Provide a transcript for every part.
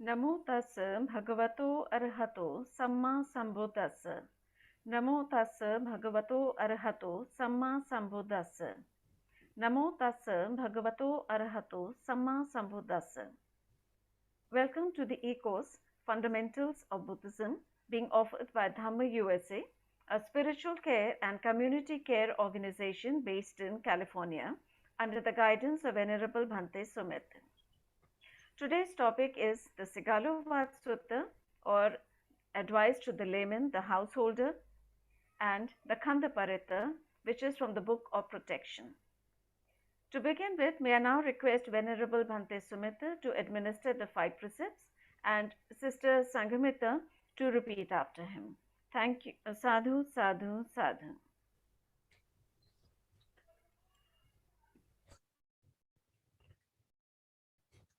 Namo tassa bhagavato arahato samma sambuddhassa. Namo tassa bhagavato arahato samma sambuddhassa. Namo tassa bhagavato arahato samma sambuddhassa. Welcome to the e-course Fundamentals of Buddhism, being offered by Dhamma USA, a spiritual care and community care organization based in California under the guidance of Venerable Bhante Sumit. Today's topic is the Sigalovada Sutta, or advice to the layman, the householder, and the Khanda Parita, which is from the Book of Protection. To begin with, may I now request Venerable Bhante Sumita to administer the 5 precepts and Sister Sanghamita to repeat after him. Thank you. Sadhu, sadhu, sadhu.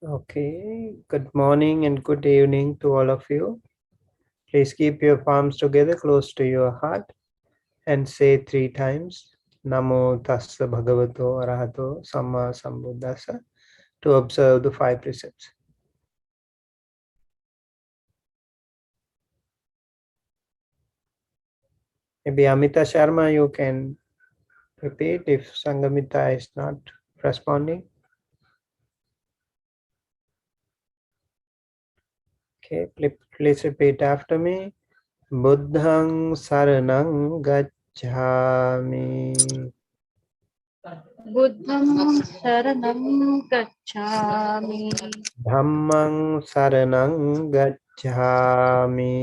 Okay, good morning and good evening to all of you. Please keep your palms together close to your heart and say 3 times Namo Tassa Bhagavato Arahato Samma Sambuddhassa to observe the 5 precepts. Maybe Amita Sharma, you can repeat if Sangamita is not responding. Okay, please repeat after me. Buddhang Saranang Gacchami. Buddham Saranam Gacchami. Dhammang Saranang Gacchami.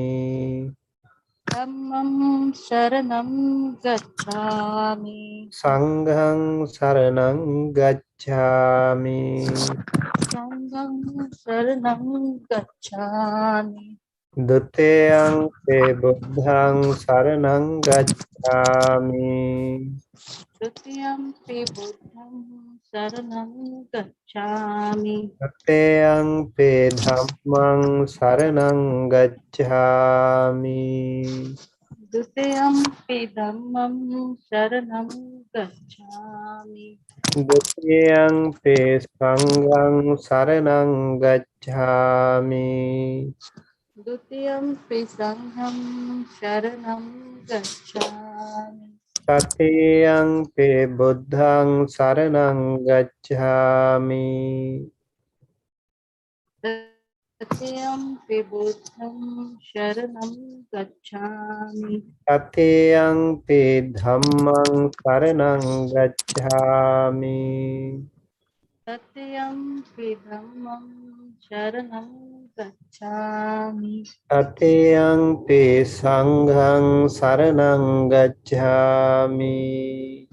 Dhammam Saranam Gacchami. Sanghang Saranang Gacchami. Sangham Saranam Gacchami. Duteyang Pe Buddhang Saranang Gacchami. Dutiyam Pi Buddham Saranam Gacchami. Duteyang Pe Dhammang Saranang Gacchami. Dutiyam Pi Dhammam Saranam Gacchami. Duteyang Pe Sanghang Saranang Gacchami. Dutiyam Pi Sangham Saranam Gacchami. Tatiyang Pe Buddhang Saranang Gacchami. Tatyam Pi Buddham Sharanam Gacchami. Tatiyang Pe Dhammang Saranang Gacchami. Tatyam Pi Dhammam Sharanam Gacchami. Tatiyang Pe Sanghang Saranang Gacchami.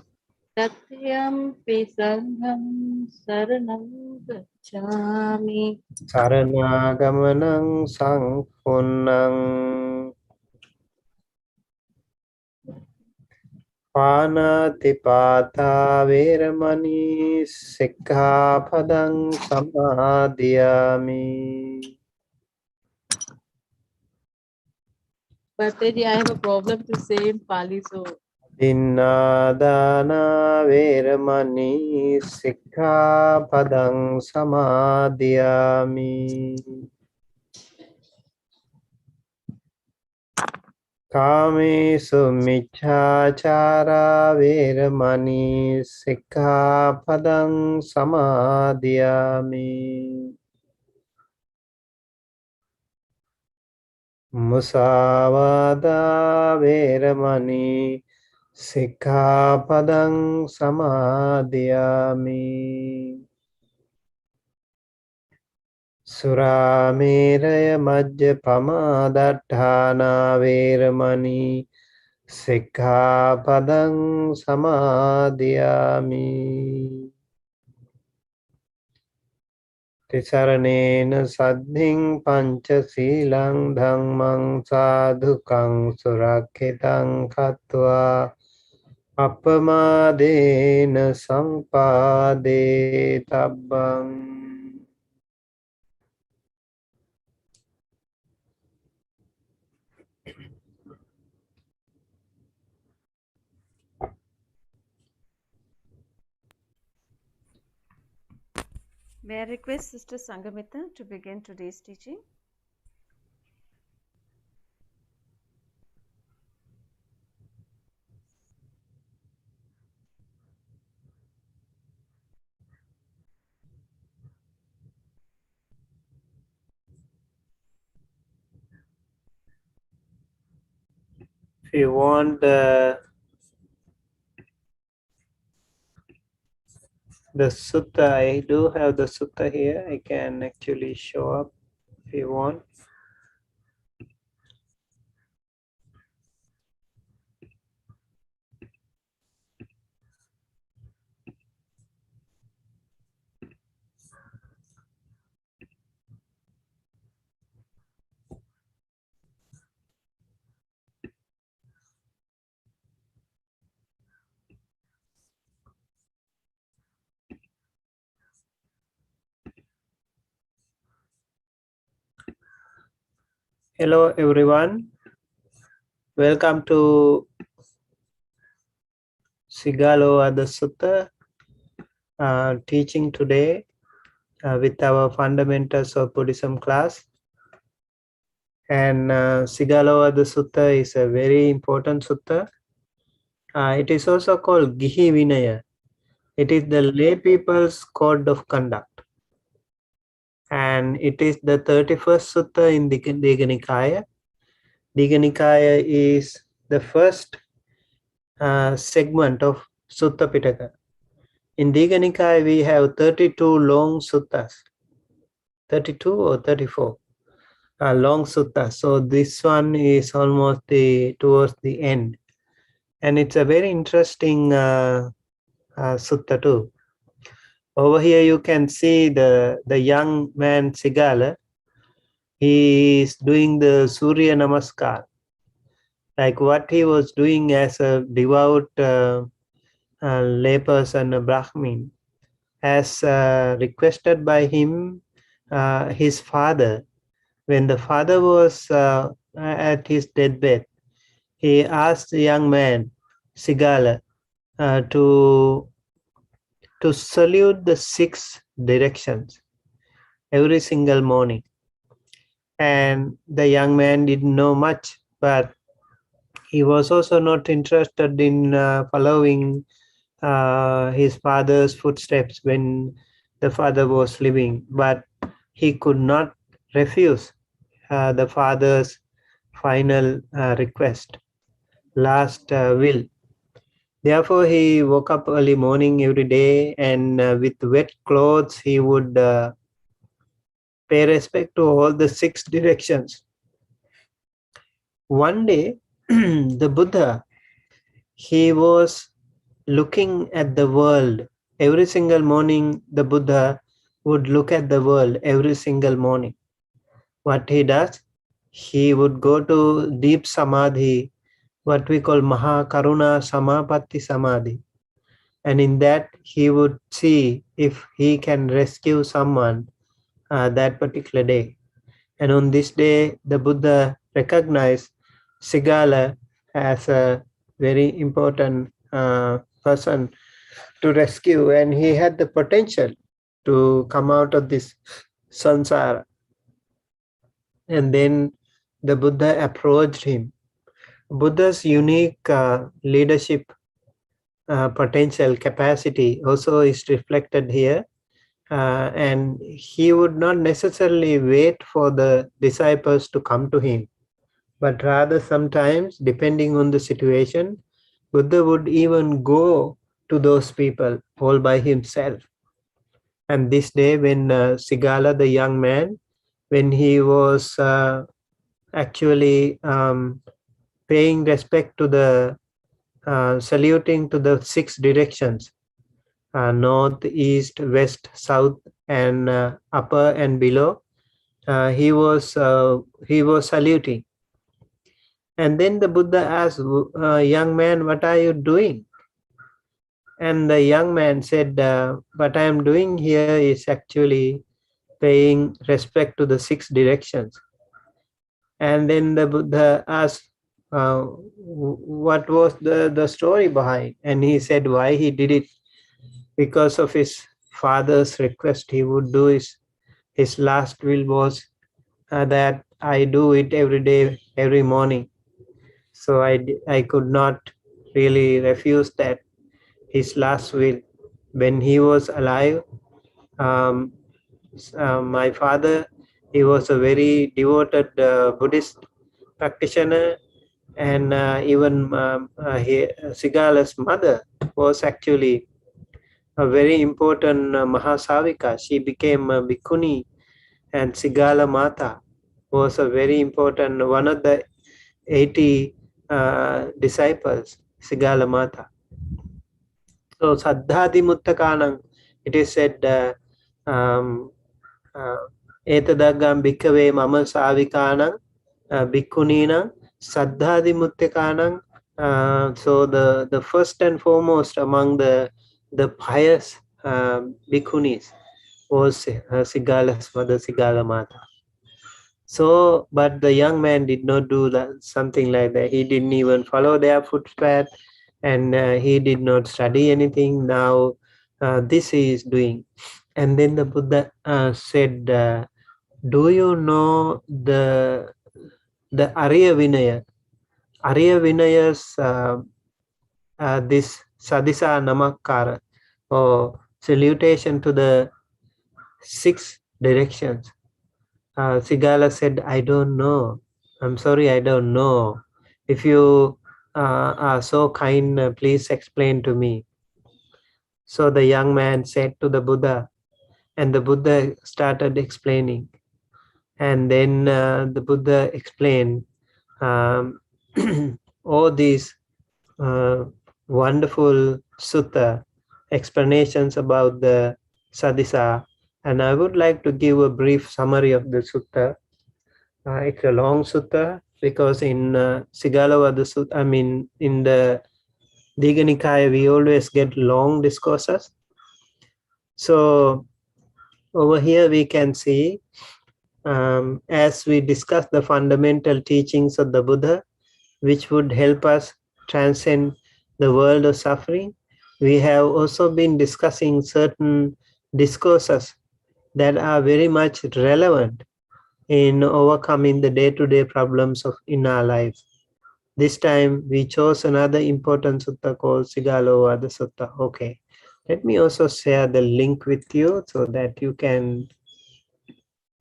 Tatyam Pi Sangham Saranam Gacchami. Saranaгаmanang Sangpunang. Panatipata Veramani Sikkhapadang Samadhiyami. But I have a problem to say in Pali, so. Dinnādāna Veramani Sikkhapadang Samadhiyami. Kāmesu miccāchārā veramani sikkhapadang samadhiyami. Musāvādā veramani sikkhapadang samadhiyami. Surameraya majjapama daṭṭhāna veramani sikkhapadang samadhiyami. Tisaranena saddhiṃ pañcaṣīlaṃ dhammang sādhukang surakkhitāṃ khattvā appamādena sampādē tabbang. May I request Sister Sanghamita to begin today's teaching? you want the sutta, I do have the sutta here. I can actually show up if you want. Hello everyone. Welcome to Sigalovada Sutta teaching today with our Fundamentals of Buddhism class. And Sigalovada Sutta is a very important sutta. It is also called Gihi Vinaya. It is the lay people's code of conduct. And it is the 31st sutta in the Digha Nikaya. Digha Nikaya is the first segment of Sutta Pitaka. In Digha Nikaya, we have 32 long suttas, 32 or 34 long suttas. So this one is almost towards the end. And it's a very interesting sutta too. Over here you can see the young man Sigala. He is doing the Surya Namaskar. Like what he was doing as a devout layperson, a Brahmin, as requested by him, his father. When the father was at his deathbed, he asked the young man, Sigala, to salute the 6 directions every single morning. And the young man didn't know much, but he was also not interested in following his father's footsteps when the father was living, but he could not refuse the father's final request, last will. Therefore, he woke up early morning every day, and with wet clothes, he would pay respect to all the 6 directions. One day, the Buddha, he was looking at the world. Every single morning, the Buddha would look at the world every single morning. What he does, he would go to deep samadhi, what we call Maha Karuna Samapatti Samadhi. And in that, he would see if he can rescue someone that particular day. And on this day, the Buddha recognized Sigala as a very important person to rescue, and he had the potential to come out of this samsara. And then the Buddha approached him. Buddha's unique leadership potential capacity also is reflected here. And he would not necessarily wait for the disciples to come to him, but rather sometimes, depending on the situation, Buddha would even go to those people all by himself. And this day, when Sigala, the young man, when he was actually paying respect to the saluting to the 6 directions, north, east, west, south, and upper and below, he was saluting. And then the Buddha asked, young man, what are you doing? And the young man said, what I am doing here is actually paying respect to the 6 directions. And then the Buddha asked, what was the story behind? And he said why he did it. Because of his father's request, he would do his last will was that I do it every day, every morning. So I could not really refuse that, his last will. When he was alive, my father, he was a very devoted Buddhist practitioner, And even Sigala's mother was actually a very important Mahasavika. She became a Bhikkhuni, and Sigala Mata was a very important, one of the 80 disciples, Sigala Mata. So Saddhadi Muttakanang, it is said, Etadagam Bhikkhave Mama Savikanang, Bhikkhuninang, Saddhadi Muttakanang. So the first and foremost among the pious bhikkhunis was Sigala's mother, Sigala Mata. So, but the young man did not do that, something like that. He didn't even follow their footpath, and he did not study anything. Now, this he is doing. And then the Buddha said, do you know the Arya Vinaya? Arya Vinaya's this Sadisa Namakkara, or salutation to the 6 directions. Sigala said, I don't know. I'm sorry, I don't know. If you are so kind, please explain to me. So the young man said to the Buddha, and the Buddha started explaining. And then the Buddha explained all these wonderful sutta explanations about the Sadisa. And I would like to give a brief summary of the sutta. It's a long sutta because in Sigalovada Sutta, in the Digha Nikaya, we always get long discourses. So over here we can see, as we discuss the fundamental teachings of the Buddha, which would help us transcend the world of suffering, we have also been discussing certain discourses that are very much relevant in overcoming the day-to-day problems in our lives. This time we chose another important sutta called Sigalovada Sutta. Okay, let me also share the link with you so that you can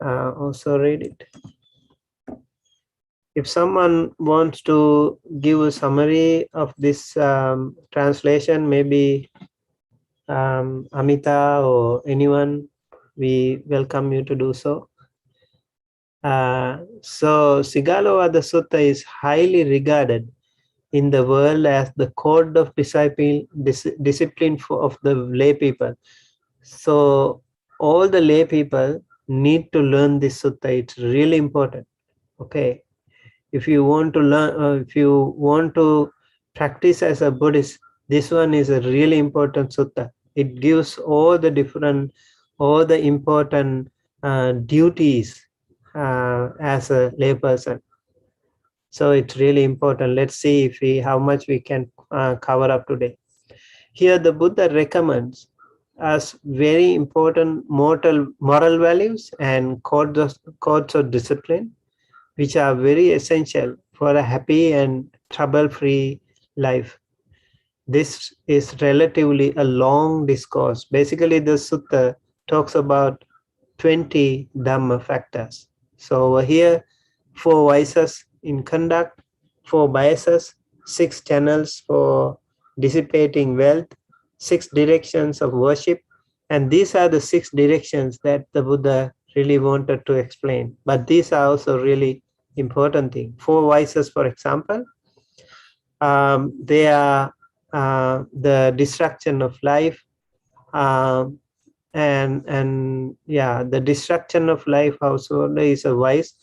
also read it. If someone wants to give a summary of this translation, maybe Amita or anyone, we welcome you to do so. So Sigalovada Sutta is highly regarded in the world as the code of discipline of the lay people. So all the lay people need to learn this sutta. It's really important. Okay. If you want to learn, if you want to practice as a Buddhist, this one is a really important sutta. It gives all the important duties as a layperson. So it's really important. Let's see how much we can cover up today. Here the Buddha recommends us very important moral values and codes of discipline, which are very essential for a happy and trouble-free life. This is relatively a long discourse. Basically, the sutta talks about 20 Dhamma factors. So over here, 4 vices in conduct, 4 biases, 6 channels for dissipating wealth, 6 directions of worship. And these are the 6 directions that the Buddha really wanted to explain. But these are also really important things. 4 vices, for example, they are the destruction of life, and the destruction of life also is a vice,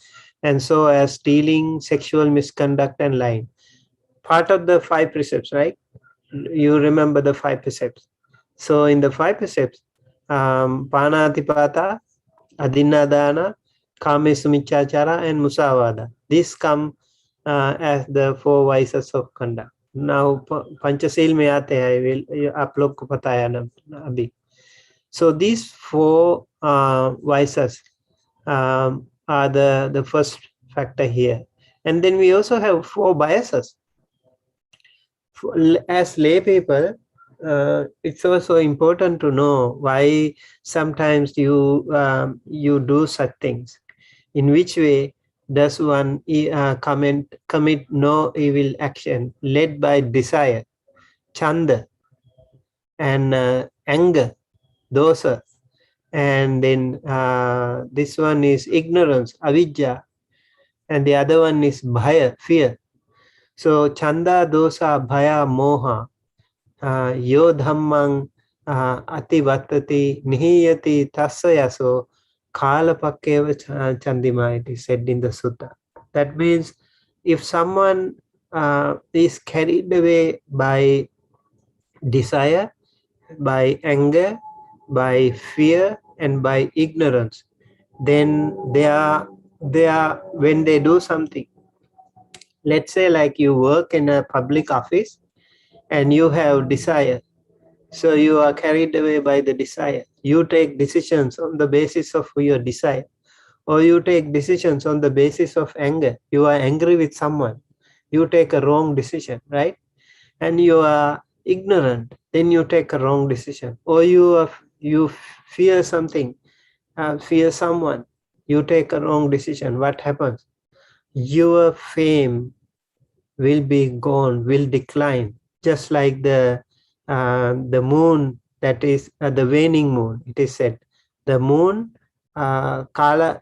and so as stealing, sexual misconduct, and lying. Part of the 5 precepts, right? You remember the 5 precepts. So in the 5 precepts, Panatipata, Adinadana, Kamesumicachara, and Musavada. These come as the 4 vices of conduct. Now, Panchasil mein aate hai, aap log ko pata hai na abhi. So these 4 vices are the first factor here. And then we also have 4 biases. As lay people, it's also important to know why sometimes you do such things. In which way does one commit no evil action led by desire, chanda, and anger, dosa, and then this one is ignorance, avidya, and the other one is bhaya, fear. So chanda, dosa, bhaya, moha, yo dhammang ati vattati nihiyati tassayaso kalapakkeva chandima, it is said in the sutta. That means if someone is carried away by desire, by anger, by fear, and by ignorance, then they are when they do something, let's say like you work in a public office and you have desire, so you are carried away by the desire, you take decisions on the basis of your desire, or you take decisions on the basis of anger, you are angry with someone, you take a wrong decision, right? And you are ignorant, then you take a wrong decision, or you fear something, fear someone, you take a wrong decision. What happens? Your fame will be gone, will decline, just like the moon, that is the waning moon. It is said the moon kala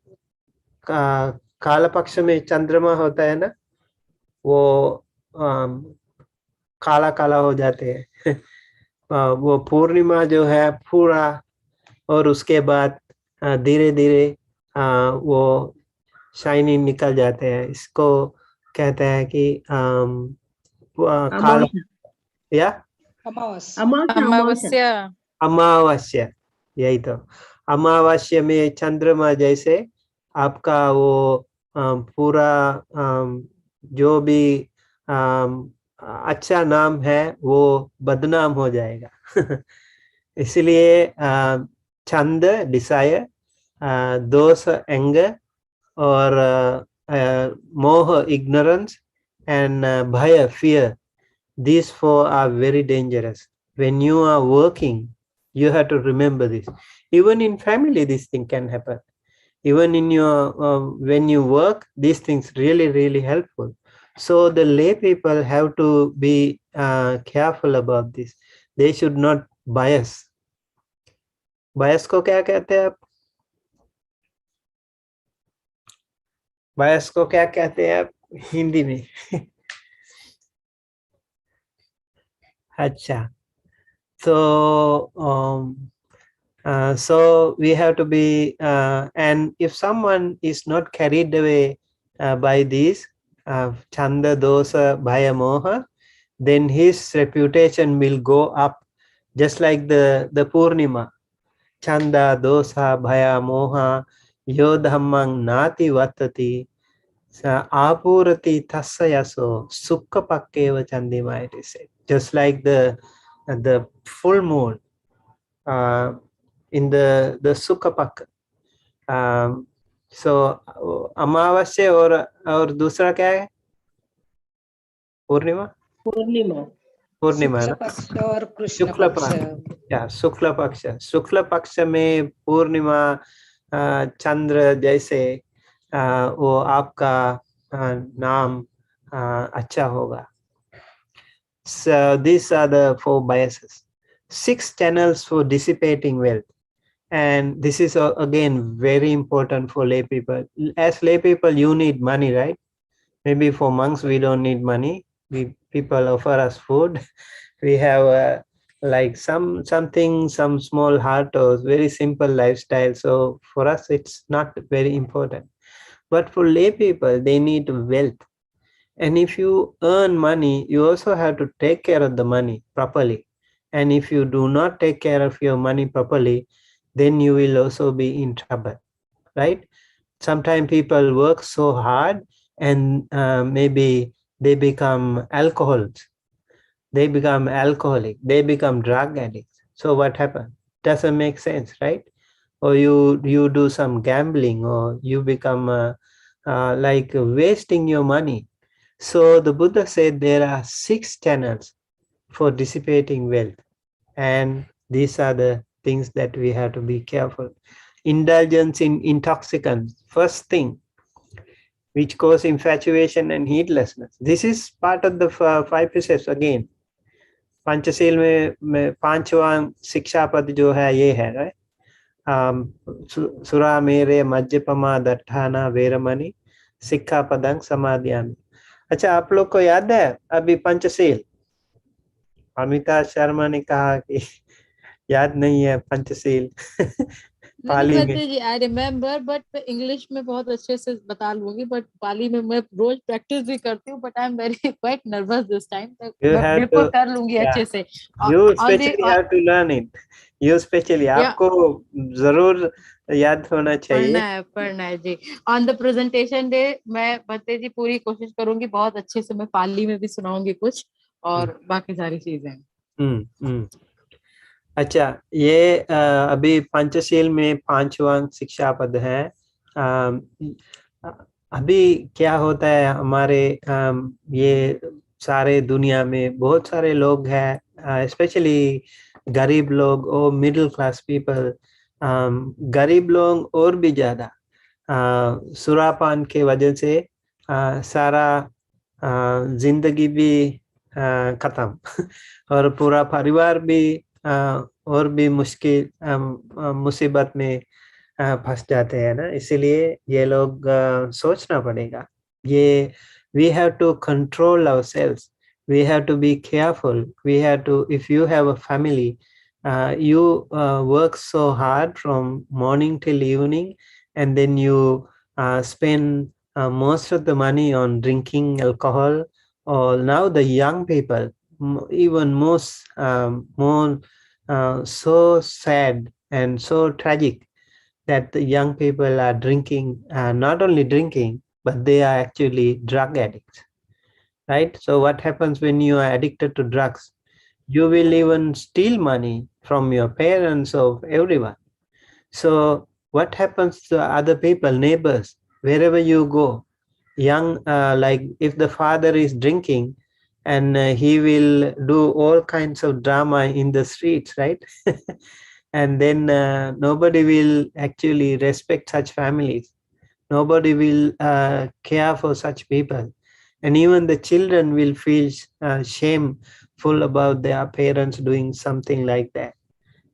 काला पक्ष में चंद्रमा होता है ना, वो काला काला हो जाते हैं वो पूर्णिमा जो है पूरा, और उसके बाद धीरे धीरे वो शाइनिंग निकल जाते हैं. इसको कहते हैं कि काला या अमावस्या अमावस्या, यही तो. अमावस्या में चंद्रमा जैसे आपका वो पूरा जो भी अच्छा नाम है वो बदनाम हो जाएगा. इसलिए छंद डिसायर, दोष एंगर, और मोह ignorance, and bhaya fear, these four are very dangerous. When you are working, you have to remember this. Even in family this thing can happen. Even in your when you work, these things really helpful. So the lay people have to be careful about this. They should not bias. Bias को क्या कहते हैं आप? Bias को क्या कहते हैं आप हिंदी में? अच्छा. So so we have to be and if someone is not carried away by these chanda, dosa, bhaya, moha, then his reputation will go up, just like the Purnima. Chanda, dosa, bhaya, moha, yo dhammang nati vattati apurati tassayaso sukha pakkeva chandima, it is said. Just like the full moon in the sukha pakka. So अमावस्या और दूसरा क्या है? पूर्णिमा पूर्णिमा ना, शुक्ल पक्ष. या शुक्ल पक्ष. शुक्ल पक्ष में पूर्णिमा चंद्र जैसे वो आपका नाम अच्छा होगा. So these are the 4 biases. 6 channels for dissipating wealth. And this is again very important for lay people. As lay people, you need money, right? Maybe for monks we don't need money. People offer us food. We have like some small hut or very simple lifestyle. So for us it's not very important. But for lay people, they need wealth. And if you earn money, you also have to take care of the money properly. And if you do not take care of your money properly, then you will also be in trouble, right? Sometimes people work so hard and maybe they become alcoholics. They become alcoholic. They become drug addicts. So what happens? Doesn't make sense, right? Or you do some gambling, or you become like wasting your money. So the Buddha said there are 6 channels for dissipating wealth. And these are the things that we have to be careful. Indulgence in intoxicants. First thing, which cause infatuation and heedlessness. This is part of the five precepts again. Panchsheel में पांचवा शिक्षा पद जो है ये है, right? सुरा मेरे मज्जपमा दट्ठाना वेरमणि शिक्षा पदंग समाधियामि. अच्छा, आप लोग को याद है अभी पंचशील? अमिता शर्मा ने कहा कि याद नहीं है पंचशील. पाली में जी आई रिमेम्बर, बट इंग्लिश में बहुत अच्छे से बता लूंगी, बट पाली में मैं रोज प्रैक्टिस भी करती हूँ, but I am very quite nervous this time. बिल्कुल कर लूंगी अच्छे से. You especially have to learn it. You especially, आपको जरूर याद होना चाहिए. पढ़ना है जी. ऑन द प्रेजेंटेशन डे मैं भत्ते जी पूरी कोशिश करूंगी, बहुत अच्छे से मैं पाली में भी सुनाऊंगी कुछ और बाकी सारी चीजें. अच्छा, ये अभी पंचशील में पांचवा शिक्षा पद है. अभी क्या होता है हमारे ये सारे दुनिया में बहुत सारे लोग हैं, स्पेशली गरीब लोग और मिडिल क्लास पीपल. गरीब लोग और भी ज्यादा सुरापान के वजह से सारा जिंदगी भी खत्म और पूरा परिवार भी और भी मुसीबत में फंस जाते हैं ना. इसीलिए ये लोग सोचना पड़ेगा. ये we have to control ourselves. We have to be careful. We have to, if you have a family, you work so hard from morning till evening, and then you spend most of the money on drinking alcohol. Or now the young people, even more so sad and so tragic that the young people are drinking, not only drinking, but they are actually drug addicts, right? So what happens when you are addicted to drugs? You will even steal money from your parents or everyone. So what happens to other people, neighbors, wherever you go? Young, like if the father is drinking, and he will do all kinds of drama in the streets, right? And then nobody will actually respect such families. Nobody will care for such people. And even the children will feel shameful about their parents doing something like that.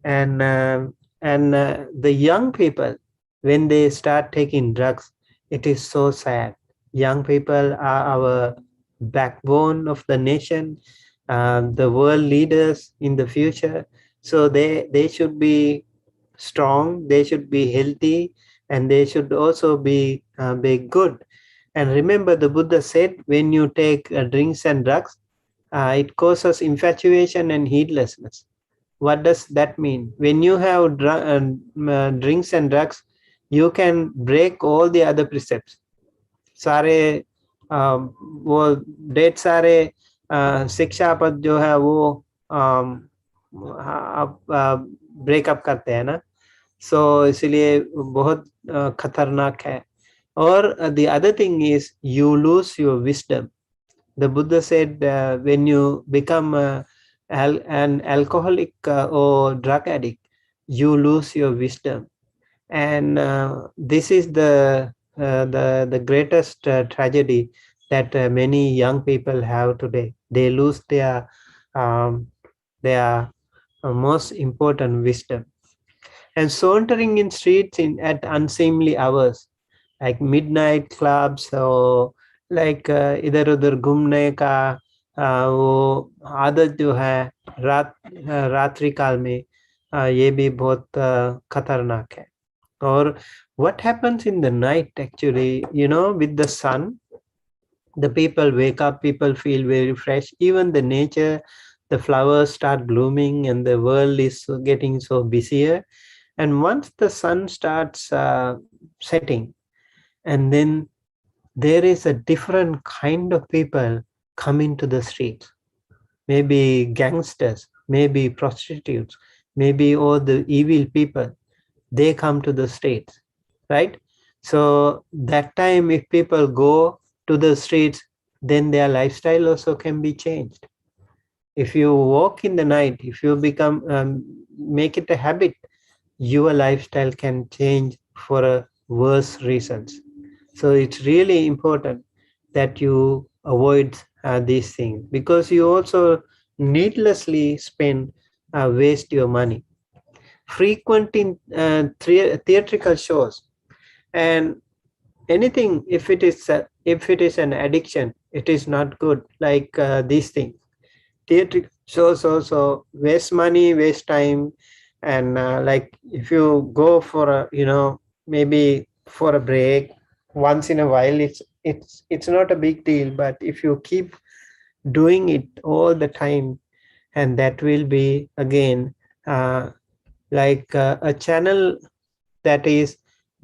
And the young people, when they start taking drugs, it is so sad. Young people are our backbone of the nation, the world leaders in the future. So they should be strong, they should be healthy, and they should also be good. And remember, the Buddha said, when you take drinks and drugs, it causes infatuation and heedlessness. What does that mean? When you have drinks and drugs, you can break all the other precepts. सारे वो डेढ़ सारे शिक्षा पद जो है वो आप ब्रेकअप करते हैं ना. सो इसलिए बहुत खतरनाक है. और the other thing is you lose your wisdom. The Buddha said when you become an alcoholic or drug addict, you lose your wisdom. And this is the greatest tragedy that many young people have today. They lose their most important wisdom. And sauntering in streets at unseemly hours, like midnight clubs or like इधर उधर घूमने का वो आदत जो है रात्रि काल में, ये भी बहुत खतरनाक है. Or what happens in the night, actually, with the sun, the people wake up, people feel very fresh. Even the nature, the flowers start blooming and the world is getting so busier. And once the sun starts setting, and then there is a different kind of people coming to the streets. Maybe gangsters, maybe prostitutes, maybe all the evil people. They come to the streets, right? So that time, if people go to the streets, then their lifestyle also can be changed. If you walk in the night, if you make it a habit, your lifestyle can change for worse reasons. So it's really important that you avoid these things, because you also needlessly waste your money frequenting theatrical shows and anything. If it is an addiction, it is not good. Like these things, theatrical shows also waste money, waste time. And like if you go for a, maybe for a break once in a while, it's not a big deal. But if you keep doing it all the time, and that will be again uh, like a channel that is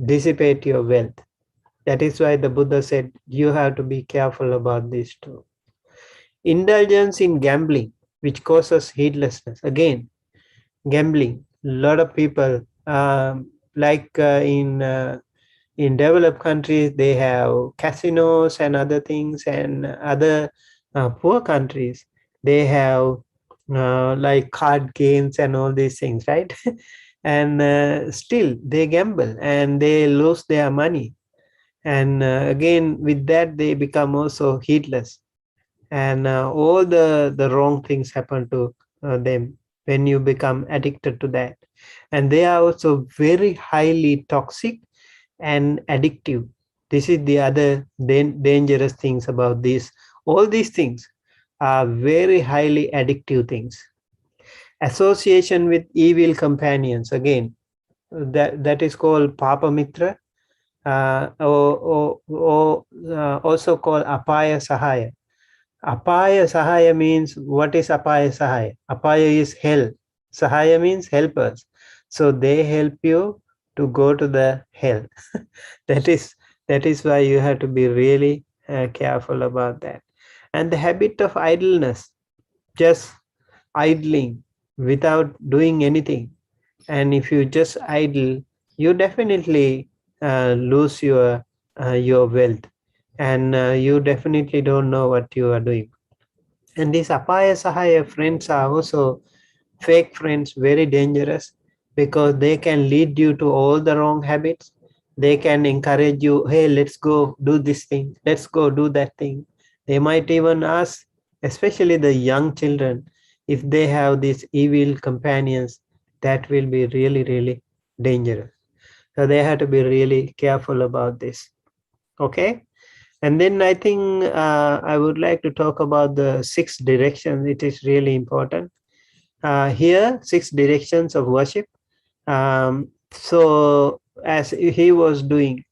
dissipate your wealth. That is why the Buddha said you have to be careful about this too. Indulgence in gambling, which causes heedlessness. Again, gambling. A lot of people, like in developed countries, they have casinos and other things, and other poor countries, they have like card games and all these things, right? And still they gamble and they lose their money. And again, with that, they become also heedless, and all the wrong things happen to them when you become addicted to that. And they are also very highly toxic and addictive. This is the other dangerous things about this. All these things are very highly addictive things. Association with evil companions, again, that is called papa mitra, or also called apaya sahaya. Apaya sahaya means, what is apaya sahaya? Apaya is hell. Sahaya means helpers. So they help you to go to the hell. that is why you have to be really careful about that. And the habit of idleness, just idling without doing anything. And if you just idle, you definitely lose your wealth, and you definitely don't know what you are doing. And these apaya sahaya friends are also fake friends, very dangerous, because they can lead you to all the wrong habits. They can encourage you, hey, let's go do this thing, let's go do that thing. They might even ask, especially the young children, if they have these evil companions. That will be really, really dangerous. So they have to be really careful about this. Okay. And then I think I would like to talk about the 6 directions. It is really important. Here, 6 directions of worship. So as he was doing,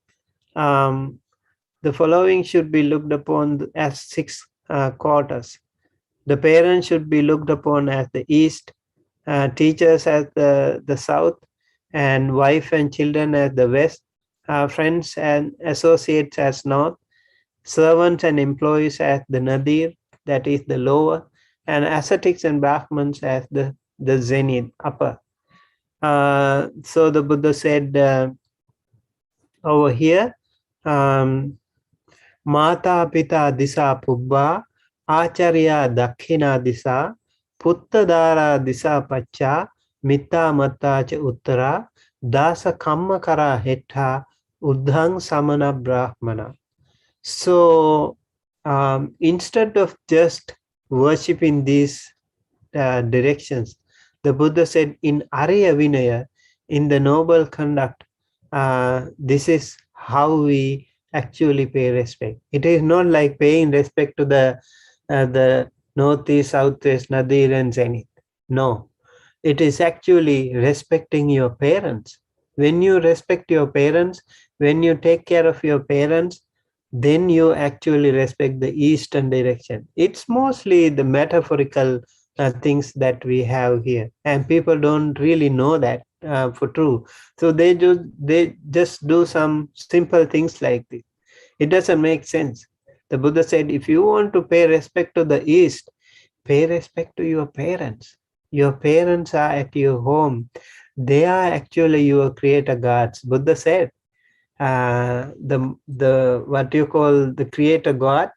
the following should be looked upon as 6 quarters. The parents should be looked upon as the east, teachers as the south, and wife and children as the west, friends and associates as north, servants and employees as the nadir, that is the lower, and ascetics and brahmans as the zenith, upper. So the Buddha said over here, Mata Pita Disa Pubba, Acharya Dakshina Disa, Puttadara Disa Pacha, Mitta Matta Cha Uttara, Dasa Kammakara Hetta, Uddhang Samana Brahmana. So instead of just worshipping these directions, the Buddha said in Arya Vinaya, in the noble conduct, this is how we actually pay respect. It is not like paying respect to the northeast, southwest, nadir and zenith. No, it is actually respecting your parents. When you respect your parents, when you take care of your parents, then you actually respect the eastern direction. It's mostly the metaphorical things that we have here, and people don't really know that for true. So they just do some simple things like this. It doesn't make sense. The Buddha said, if you want to pay respect to the east, pay respect to your parents. Your parents are at your home. They are actually your creator gods. Buddha said, the what you call the creator god,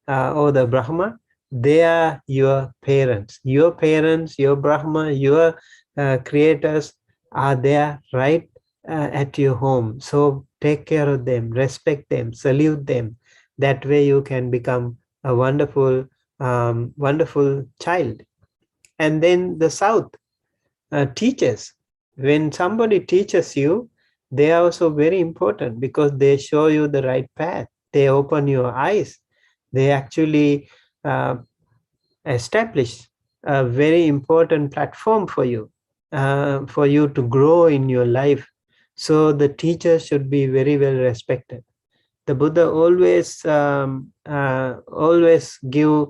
or the Brahma, they are your parents. Your parents, your Brahma, your creators are there right at your home. So take care of them, respect them, salute them. That way you can become a wonderful, wonderful child. And then the South, teachers. When somebody teaches you, they are also very important because they show you the right path. They open your eyes. They actually uh, establish a very important platform for you to grow in your life. So the teacher should be very well respected. The Buddha always give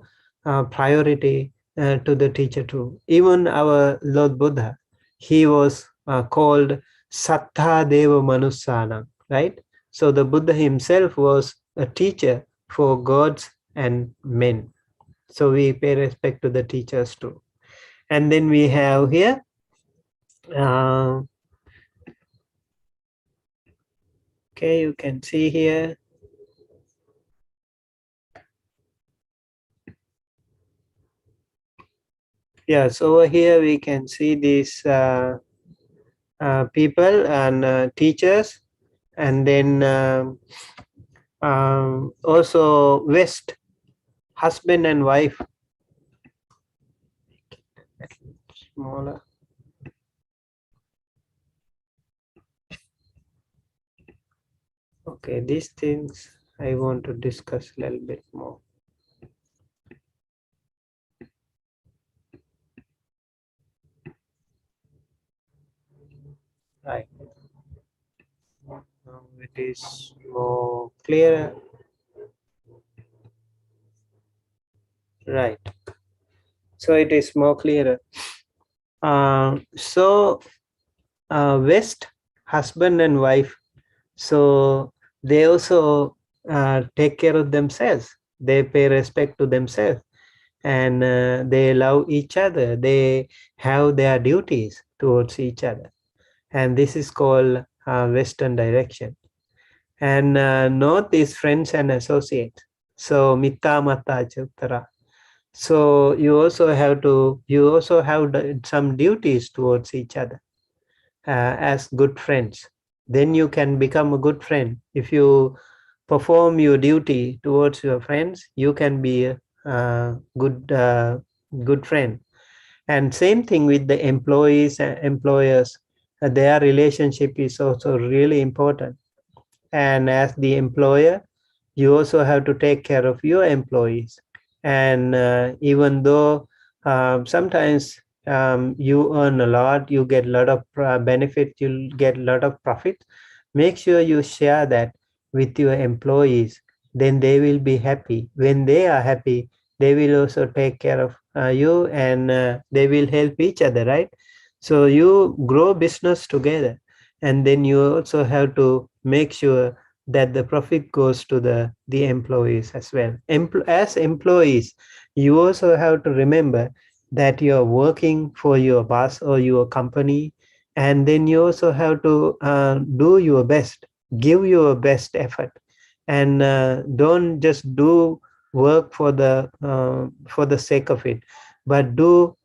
priority to the teacher too. Even our Lord Buddha, he was called Sattha Deva Manusana, right? So the Buddha himself was a teacher for gods and men. So we pay respect to the teachers too. And then we have here, okay, you can see here. Yeah, so over here we can see these people and teachers, and then also West, husband and wife. Smaller. Okay, these things I want to discuss a little bit more. Right. Now it is more clear. Right. So it is more clearer. West, husband and wife. So they also take care of themselves. They pay respect to themselves, and they love each other. They have their duties towards each other, and this is called Western direction. And North is friends and associates. So Mitta Mata Chuttara. So you also have some duties towards each other as good friends. Then you can become a good friend. If you perform your duty towards your friends, you can be a good friend. And same thing with the employees and employers. Their relationship is also really important. And as the employer, you also have to take care of your employees. And even though sometimes you earn a lot, you get a lot of benefit, you get a lot of profit, make sure you share that with your employees. Then they will be happy. When they are happy, they will also take care of you, and they will help each other, right? So you grow business together, and then you also have to make sure that the profit goes to the employees as well. As employees, you also have to remember that you are working for your boss or your company, and then you also have to do your best, give your best effort, and don't just do work for the sake of it, but do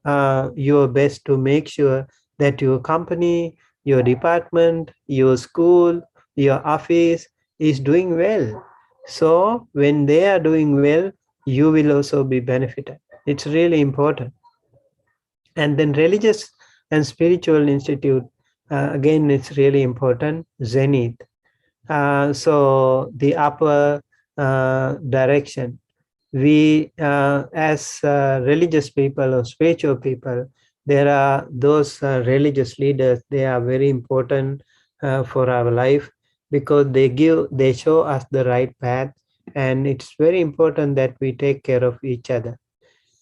your best to make sure that your company, your department, your school, your office is doing well. So when they are doing well, you will also be benefited. It's really important. And then religious and spiritual institute, again, it's really important. Zenith. So the upper direction, we as religious people or spiritual people, there are those religious leaders. They are very important for our life, because they show us the right path, and it's very important that we take care of each other.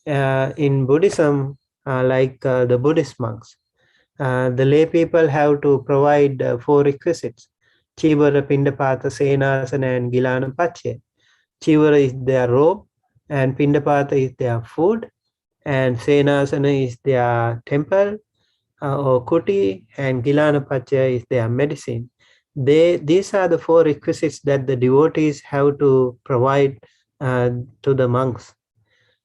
In Buddhism, the Buddhist monks, the lay people have to provide four requisites: Chivara, Pindapata, Senasana, and Gilana Pache. Chivara is their robe, and Pindapata is their food, and Senasana is their temple or kuti, and Gilana Pacha is their medicine. These are the four requisites that the devotees have to provide to the monks.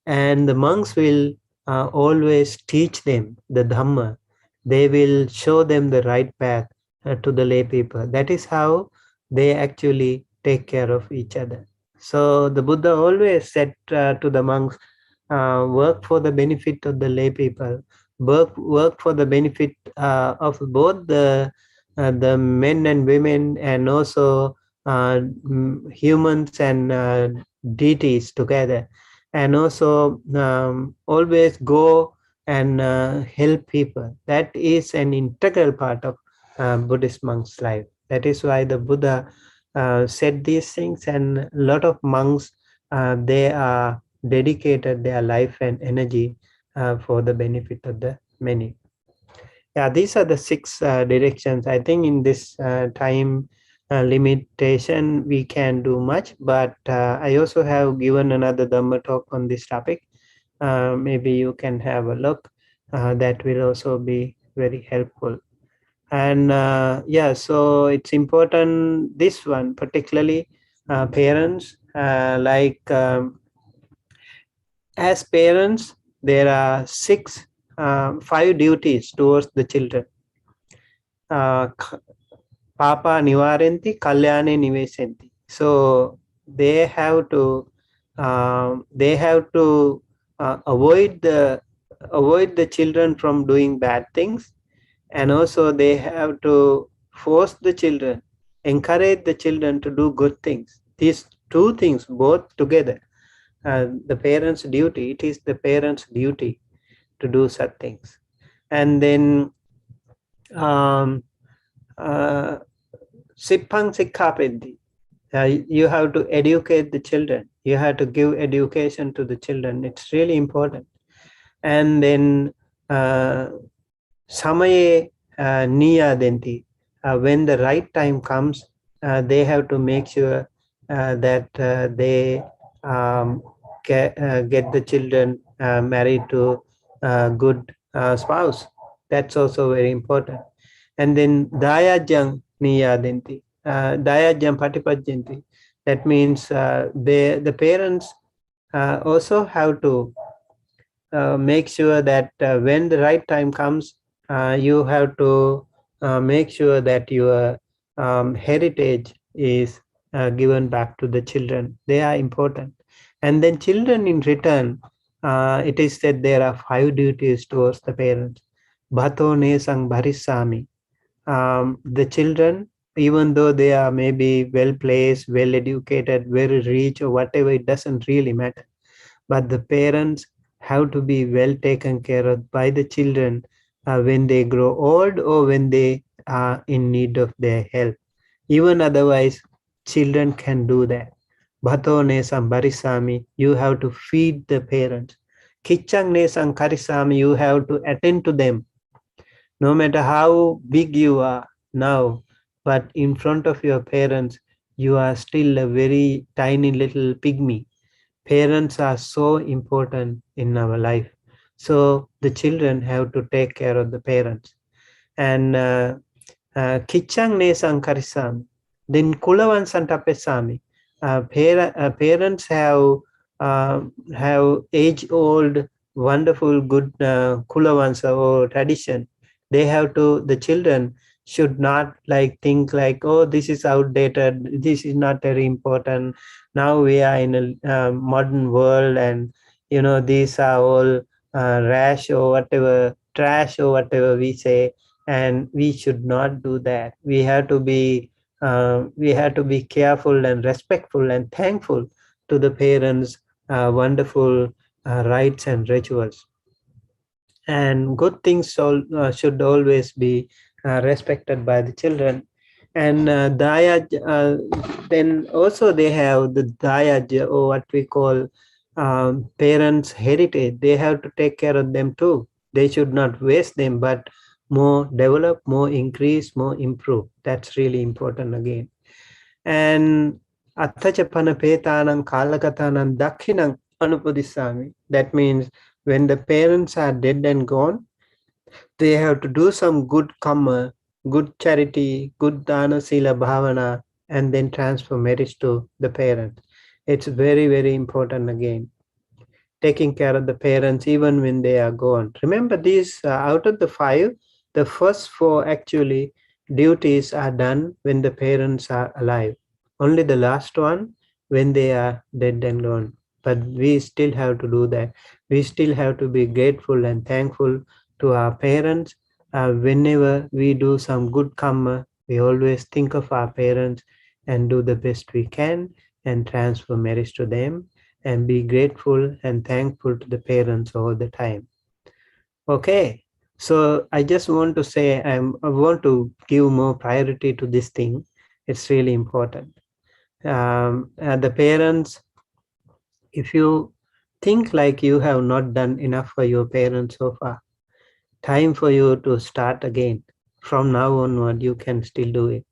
And the monks will always teach them the Dhamma. They will show them the right path. to the lay people. That is how they actually take care of each other. So the Buddha always said to the monks, work for the benefit of the lay people, work for the benefit of both the men and women, and also humans and deities together, and also always go and help people. That is an integral part of Buddhist monk's life. That is why the Buddha said these things, and a lot of monks they are dedicated their life and energy for the benefit of the many. Yeah, these are the 6 directions. I think in this time limitation we can do much, but I also have given another Dhamma talk on this topic. Maybe you can have a look. That will also be very helpful. And yeah, so it's important, this one particularly, parents, as parents there are 5 duties towards the children. Papa nivaranti kalyane nivesenti. So they have to avoid the children from doing bad things, and also they have to force the children, encourage the children to do good things. These 2 things both together, the parents' duty, it is the parents' duty to do such things. And then sippang sikkhapendi, you have to educate the children, you have to give education to the children. It's really important. And then samaye niyadenti, when the right time comes, they have to make sure that they get the children married to a good spouse. That's also very important. And then dayajang niyadenti, dayajang patipajyanti. That means the parents also have to make sure that when the right time comes, you have to make sure that your heritage is given back to the children. They are important. And then children in return, it is said there are 5 duties towards the parents. Bhato nesang bharisami. The children, even though they are maybe well placed, well educated, very rich, or whatever, it doesn't really matter. But the parents have to be well taken care of by the children when they grow old or when they are in need of their help. Even otherwise, children can do that. Bhato nesam barisami, you have to feed the parents. Kichang nesam karisami, you have to attend to them. No matter how big you are now, but in front of your parents, you are still a very tiny little pygmy. Parents are so important in our life. So the children have to take care of the parents. And kichang nesang karisami, then kulavan santapesami. Parents have age-old, wonderful, good kulavansa or tradition. They have to, the children should not think like, oh, this is outdated, this is not very important. Now we are in a modern world, and these are all rash or whatever, trash or whatever we say, and we should not do that. We have to be careful and respectful and thankful to the parents' wonderful rites and rituals. And good things should always be respected by the children. And daya, then also they have the daya, or what we call parents' heritage. They have to take care of them too. They should not waste them, but more develop, more increase, more improve. That's really important again. And attachapana petanang kalakatanang dakhinang anupadisami. That means when the parents are dead and gone, they have to do some good karma, good charity, good dana sila bhavana, and then transfer merits to the parents. It's very, very important again. Taking care of the parents even when they are gone. Remember these, out of the 5, the first 4 actually duties are done when the parents are alive. Only the last one when they are dead and gone. But we still have to do that. We still have to be grateful and thankful to our parents. Whenever we do some good karma, we always think of our parents and do the best we can and transfer merits to them and be grateful and thankful to the parents all the time. Okay, so I just want to say I want to give more priority to this thing. It's really important. The parents, if you think like you have not done enough for your parents so far, time for you to start again. From now onward, you can still do it.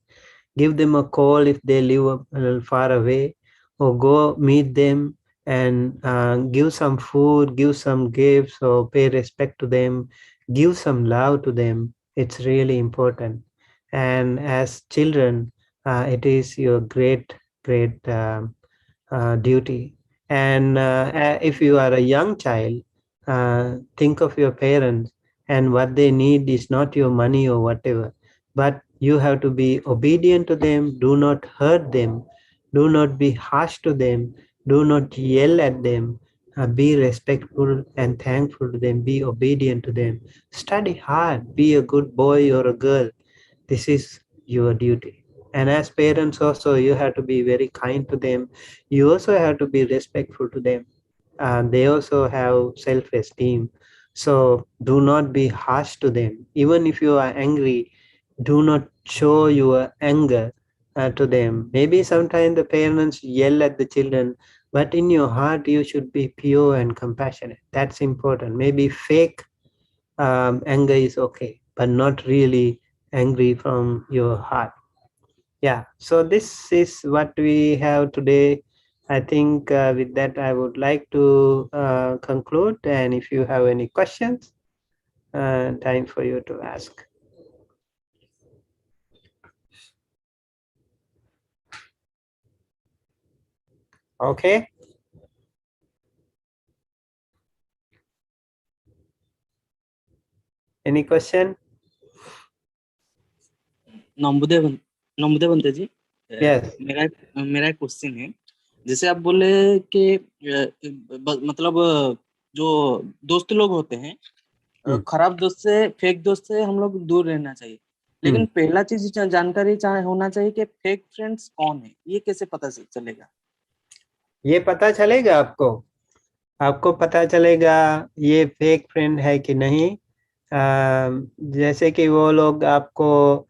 Give them a call if they live a little far away, or go meet them and give some food, give some gifts, or pay respect to them, give some love to them. It's really important. And as children, it is your great duty. And if you are a young child, think of your parents, and what they need is not your money or whatever, but you have to be obedient to them. Do not hurt them. Do not be harsh to them. Do not yell at them. Be respectful and thankful to them. Be obedient to them. Study hard. Be a good boy or a girl. This is your duty. And as parents also, you have to be very kind to them. You also have to be respectful to them. They also have self-esteem. So do not be harsh to them. Even if you are angry, do not show your anger to them. Maybe sometimes the parents yell at the children, but in your heart you should be pure and compassionate. That's important. Maybe fake anger is okay, but not really angry from your heart. Yeah, so this is what we have today. I think with that I would like to conclude, and if you have any questions, time for you to ask. Okay. Any question? नमोदेव अंते जी, Yes. मेरा question है, जैसे आप बोले कि मतलब जो दोस्त लोग होते हैं, खराब दोस्त से, फेक दोस्त से हम लोग दूर रहना चाहिए, लेकिन पहला चीज जानकारी होना चाहिए कि फेक फ्रेंड्स कौन है, ये कैसे पता चलेगा? ये पता चलेगा आपको पता चलेगा ये फेक फ्रेंड है कि नहीं। जैसे कि वो लोग आपको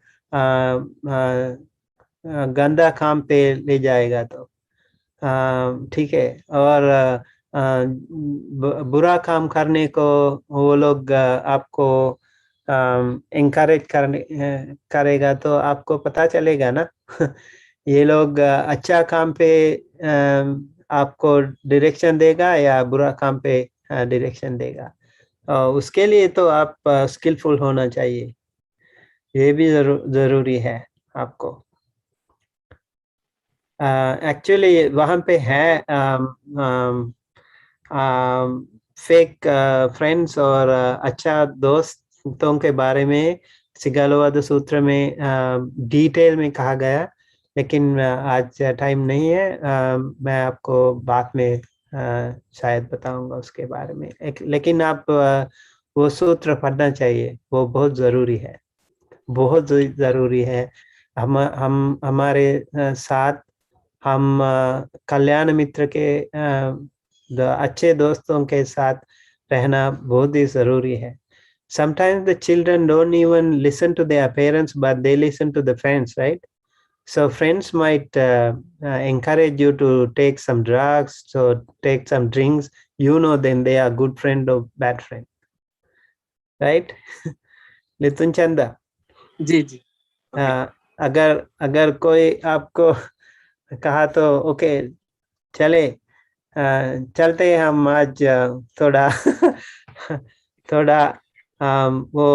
गंदा काम पे ले जाएगा तो ठीक है, और बुरा काम करने को वो लोग आपको encourage करेगा तो आपको पता चलेगा ना। ये लोग अच्छा काम पे आपको डायरेक्शन देगा या बुरा काम पे डायरेक्शन देगा, उसके लिए तो आप स्किलफुल होना चाहिए। ये भी जरूरी है आपको। एक्चुअली वहाँ पे है फेक फ्रेंड्स और अच्छा दोस्तों के बारे में सिगालोवाद सूत्र में डिटेल में कहा गया, लेकिन आज टाइम नहीं है। मैं आपको बाद में शायद बताऊंगा उसके बारे में। लेकिन आप वो सूत्र पढ़ना चाहिए, वो बहुत ज़रूरी है, बहुत ज़रूरी है। हम हमारे साथ हम कल्याण मित्र के अच्छे दोस्तों के साथ रहना बहुत ही ज़रूरी है। Sometimes the children don't even listen to their parents, but they listen to the friends, right? So friends might encourage you to take some drugs, so take some drinks. You know, then they are good friend or bad friend, right? लितुन चंदा जी जी। अगर कोई आपको कहा तो okay चले चलते हैं हम आज थोड़ा थोड़ा वो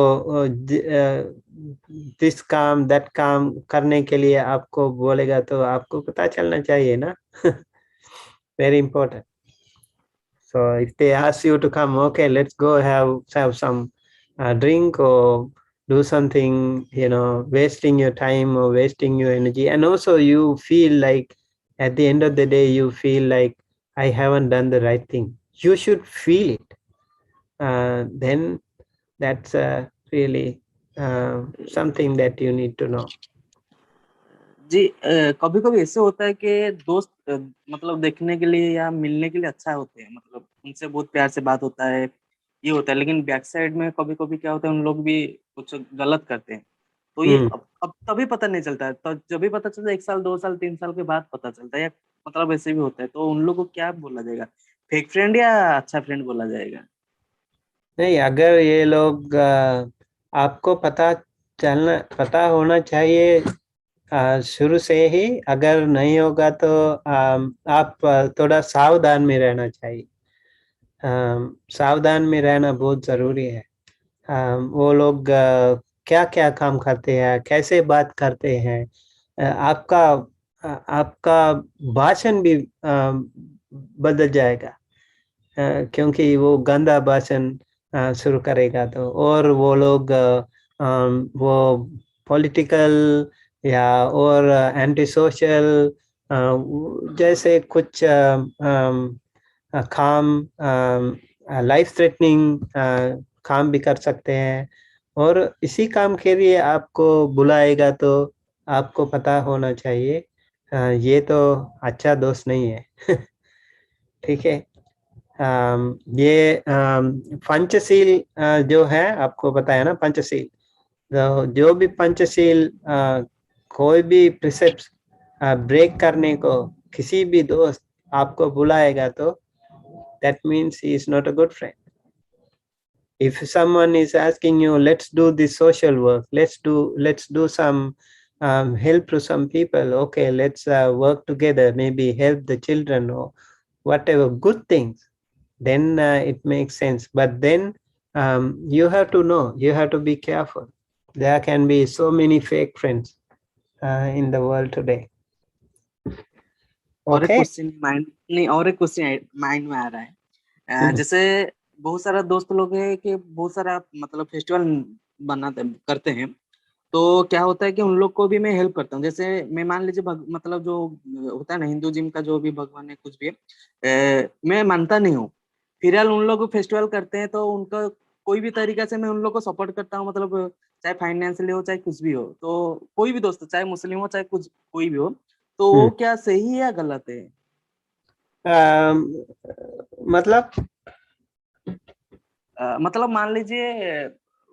दिस काम दैट काम करने के लिए आपको बोलेगा तो आपको पता चलना चाहिए ना। Very important. So if they ask you to come, okay, let's go have some drink or do something, wasting your time or wasting your energy, and also you feel like at the end of the day you feel like I haven't done the right thing. You should feel it. Then that's really something that you need to know. जी, कभी कभी ऐसे होता है कि दोस्त मतलब देखने के लिए या मिलने के लिए अच्छा होते हैं, मतलब उनसे बहुत प्यार से बात होता है, ये होता है, लेकिन बैक साइड में कभी कभी क्या होता है, उन लोग भी कुछ गलत करते हैं, तो ये अब तभी पता नहीं चलता है, तो जब भी पता चलता है 1 साल 2 साल 3 साल के बाद पता चलता है, या मतलब ऐसे भी होता है, तो उन लोगों को क्या बोला जाएगा, फेक फ्रेंड या अच्छा फ्रेंड बोला जाएगा? नहीं, अगर ये लोग आपको पता होना चाहिए शुरू से ही। अगर नहीं होगा तो आप थोड़ा सावधान में रहना चाहिए। सावधान में रहना बहुत जरूरी है। वो लोग क्या क्या काम करते हैं, कैसे बात करते हैं, आपका भाषण भी बदल जाएगा, क्योंकि वो गंदा भाषण शुरू करेगा तो। और वो लोग वो पॉलिटिकल या और एंटी सोशल जैसे कुछ काम, लाइफ थ्रेटनिंग काम भी कर सकते हैं, और इसी काम के लिए आपको बुलाएगा तो आपको पता होना चाहिए ये तो अच्छा दोस्त नहीं है। ठीक है। ये पंचशील जो है, आपको बताया ना पंचशील, तो जो भी पंचशील कोई भी प्रिसेप्ट ब्रेक करने को किसी भी दोस्त आपको बुलाएगा तो that means he is not a good friend. If someone is asking you, let's do this social work, let's do some help to some people, okay, let's work together, maybe help the children or whatever good things, then it makes sense. But then you have to know, you have to be careful. There can be so many fake friends in the world today. और एक Okay. Question mind में आ रहा है, जैसे बहुत सारा दोस्त लोग है कि बहुत सारा मतलब फेस्टिवल करते हैं, तो क्या होता है कि उन लोग को भी मैं हेल्प करता हूँ। जैसे मैं मान लीजिए मतलब जो होता है ना, हिंदुइज्म का जो भी भगवान है कुछ भी है, मैं मानता नहीं हूँ, फिलहाल उन लोग फेस्टिवल करते हैं तो उनका कोई भी तरीका से मैं उन लोग को सपोर्ट करता हूँ, मतलब चाहे फाइनेंशियली हो चाहे कुछ भी हो, तो कोई भी दोस्त चाहे मुस्लिम हो चाहे कुछ कोई भी हो, तो वो क्या सही है या गलत है? मतलब मान लीजिए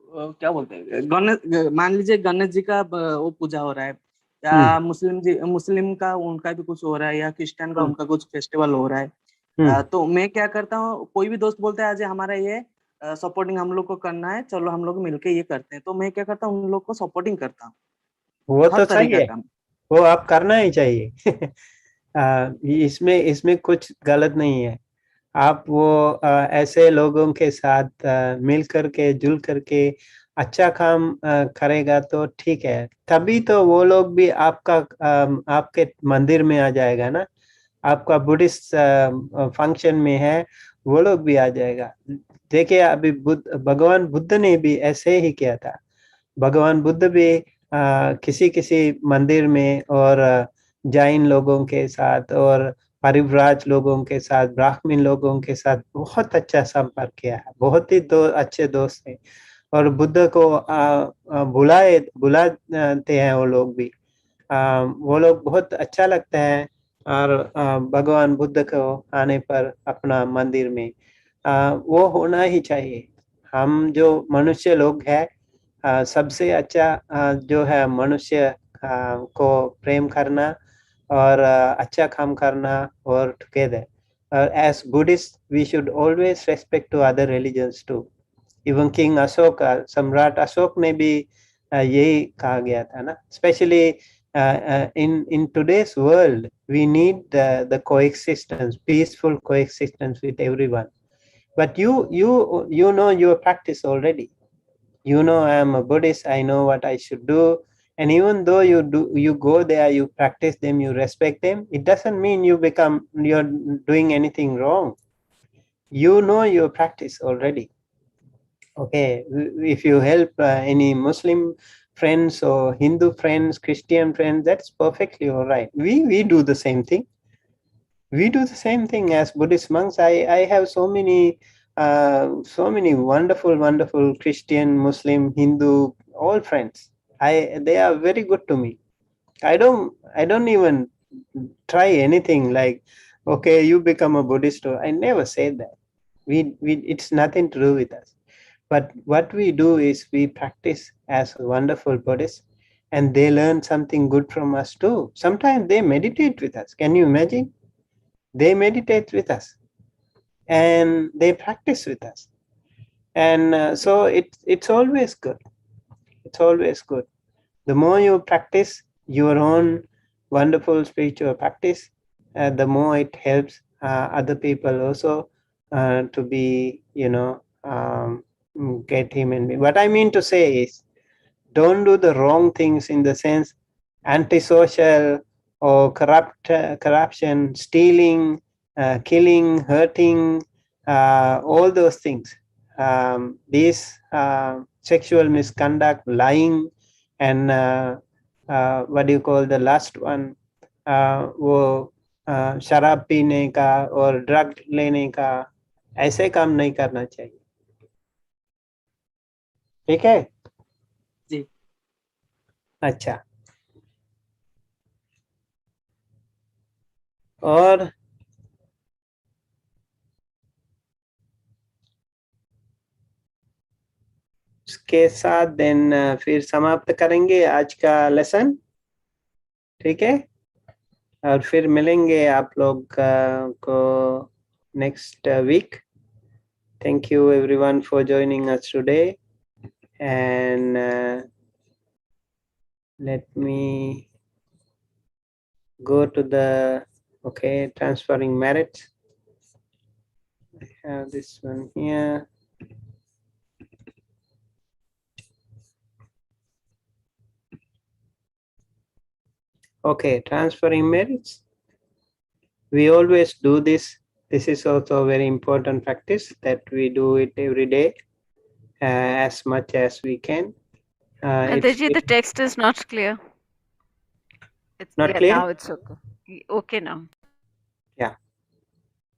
क्या बोलते हैं, मान लीजिए गणेश जी का वो पूजा हो रहा है, या मुस्लिम का उनका भी कुछ हो रहा है, या क्रिश्चियन का उनका कुछ फेस्टिवल हो रहा है, तो मैं क्या करता हूँ, कोई भी दोस्त बोलता है आज हमारा ये सपोर्टिंग हम लोग को करना है, चलो हम लोग मिलके ये करते हैं, तो मैं क्या करता हूँ, उन लोग को सपोर्टिंग करता हूँ। वो तो सही है, वो आप करना ही चाहिए। इसमें कुछ गलत नहीं है। आप वो ऐसे लोगों के साथ मिल करके जुल करके अच्छा काम करेगा तो ठीक है, तभी तो वो लोग भी आपके मंदिर में आ जाएगा ना, आपका बुद्धिस्ट फंक्शन में है, वो लोग भी आ जाएगा। देखिए अभी भगवान बुद्ध ने भी ऐसे ही किया था। भगवान बुद्ध भी किसी मंदिर में और जैन लोगों के साथ और परिव्राज लोगों के साथ, ब्राह्मण लोगों के साथ बहुत अच्छा संपर्क किया है, बहुत ही अच्छे दोस्त हैं, और बुद्ध को बुलाते हैं वो लोग भी। वो लोग बहुत अच्छा लगता है, और भगवान बुद्ध को आने पर अपना मंदिर में वो होना ही चाहिए। हम जो मनुष्य लोग हैं, सबसे अच्छा जो है मनुष्य को प्रेम करना और अच्छा काम करना, और together as Buddhists we should always respect to other religions too. Even King Ashok, सम्राट अशोक ने भी यही कहा गया था ना, especially in today's world we need the coexistence, peaceful coexistence with everyone. But you know your practice already. You know, I am a Buddhist, I know what I should do, and even though you go there, you practice them, you respect them, it doesn't mean you're doing anything wrong. You know your practice already. Okay, if you help any Muslim friends or Hindu friends, Christian friends, that's perfectly all right. We do the same thing. We do the same thing as Buddhist monks. I have so many wonderful Christian, Muslim, Hindu, all friends. They are very good to me. I don't even try anything like, okay, you become a Buddhist. I never say that. We it's nothing to do with us. But what we do is we practice as wonderful Buddhists, and they learn something good from us too. Sometimes they meditate with us. Can you imagine? They meditate with us and they practice with us. And so it's always good. It's always good. The more you practice your own wonderful spiritual practice, the more it helps other people also to be, get him in me. What I mean to say is, don't do the wrong things in the sense antisocial or corruption, stealing, killing, hurting, all those things. These sexual misconduct, lying, and what do you call the last one? वो शराब पीने का और drug लेने का, ऐसे काम नहीं करना चाहिए. ठीक है जी. अच्छा. और इसके साथ देन फिर समाप्त करेंगे आज का लेसन. ठीक है, और फिर मिलेंगे आप लोग को next week. Thank you everyone for joining us today, and let me go to the transferring merits. I have this one here. Okay, transferring merits. We always do this. This is also a very important practice that we do it every day as much as we can. Mandaji, the text is not clear. It's not clear? Now it's okay. Okay now. Yeah.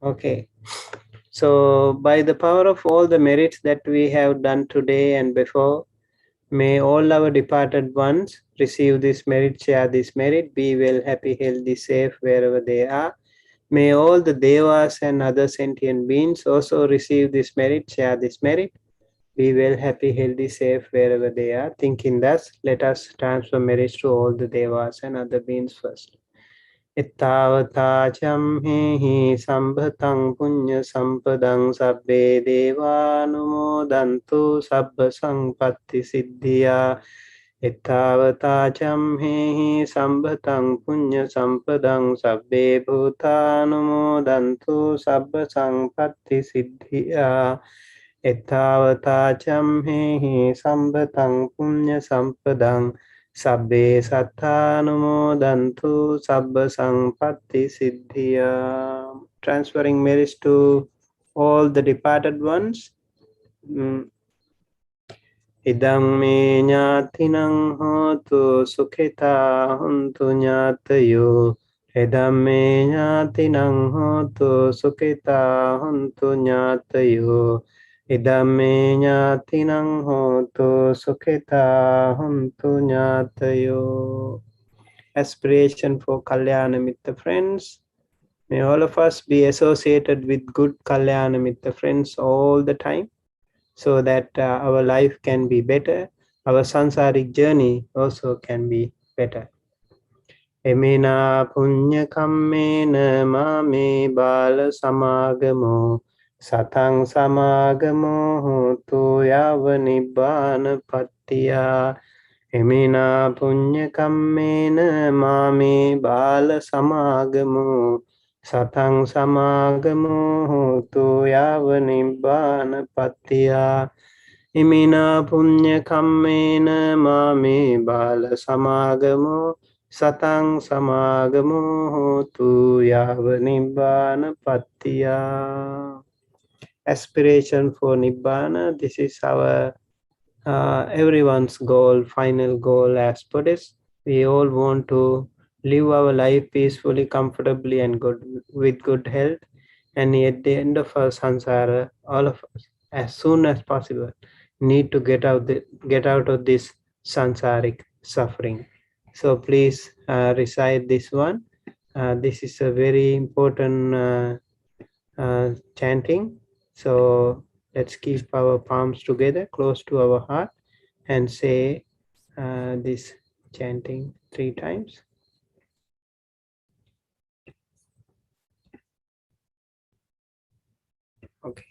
Okay. So by the power of all the merits that we have done today and before, may all our departed ones receive this merit, share this merit, be well, happy, healthy, safe wherever they are. May all the devas and other sentient beings also receive this merit, share this merit, be well, happy, healthy, safe wherever they are. Thinking thus, let us transfer merits to all the devas and other beings first. Ittavata chamhehi sambhatang punya sampadang sabbe devanumodantu sabba sampatti siddhya. Ittavata chamhehi sambhatang punya sampadang sabbe bhutanumodantu sabba sampatti siddhya. Ittavata chamhehi sambhatang punya sampadang sabbe satthanumodantu sabba sampatti siddhya. Transferring merits to all the departed ones. Idam me ñātinang hotu sukhita huntu ñātayo. Idam me ñātinang hotu sukhita huntu ñātayo. Idam me ñātinang hotu sukhita huntu ñātayo. Aspiration for Kalyana Mitta friends. May all of us be associated with good Kalyana Mitta friends all the time, so that our life can be better, our sansaric journey also can be better. Emena punya kammena mame bala samagamo satang samagamo hotu yava nibbana pattiya. Emena punya kammena mame bala samagamo satang samagamo hotu yava nibbana pattiya. Imina punya kammena mame bala samagamo satang samagamo hotu yava nibbana pattiya. aspiration for Nibbana. This is our everyone's goal, final goal as Buddhists. We all want to live our life peacefully, comfortably, and with good health. And at the end of our samsara, all of us, as soon as possible, need to get out of this samsaric suffering. So please recite this one. This is a very important chanting. So let's keep our palms together close to our heart and say this chanting 3 times. Okay.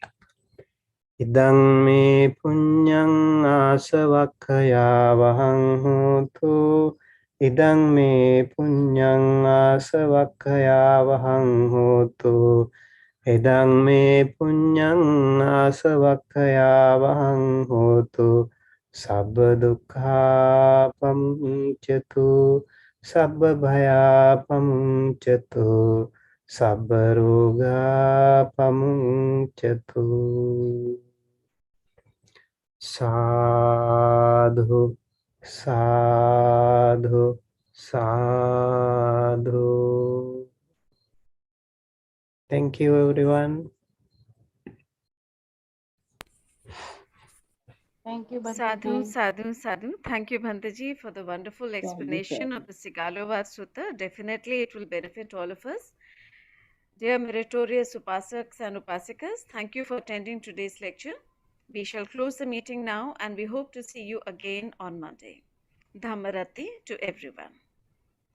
Idang me punyang asavakkaya vahang hotu. Idang me punyang asavakkaya vahang hotu. Idang me punyang asavakkaya vahang hotu. Sabba dukkha pamuncatu. Sabba bhaya pamuncatu. Sabba roga pamuncatu. Sadhu, sadhu, sadhu. Thank you, everyone. Thank you, Sadhu, Bhantaji. sadhu, sadhu. Thank you, Bhantaji, for the wonderful explanation of the Sigalovada Sutta. Definitely, it will benefit all of us. Dear meritorious Upasaks and Upasikas, thank you for attending today's lecture. We shall close the meeting now and we hope to see you again on Monday. Dhammarati to everyone.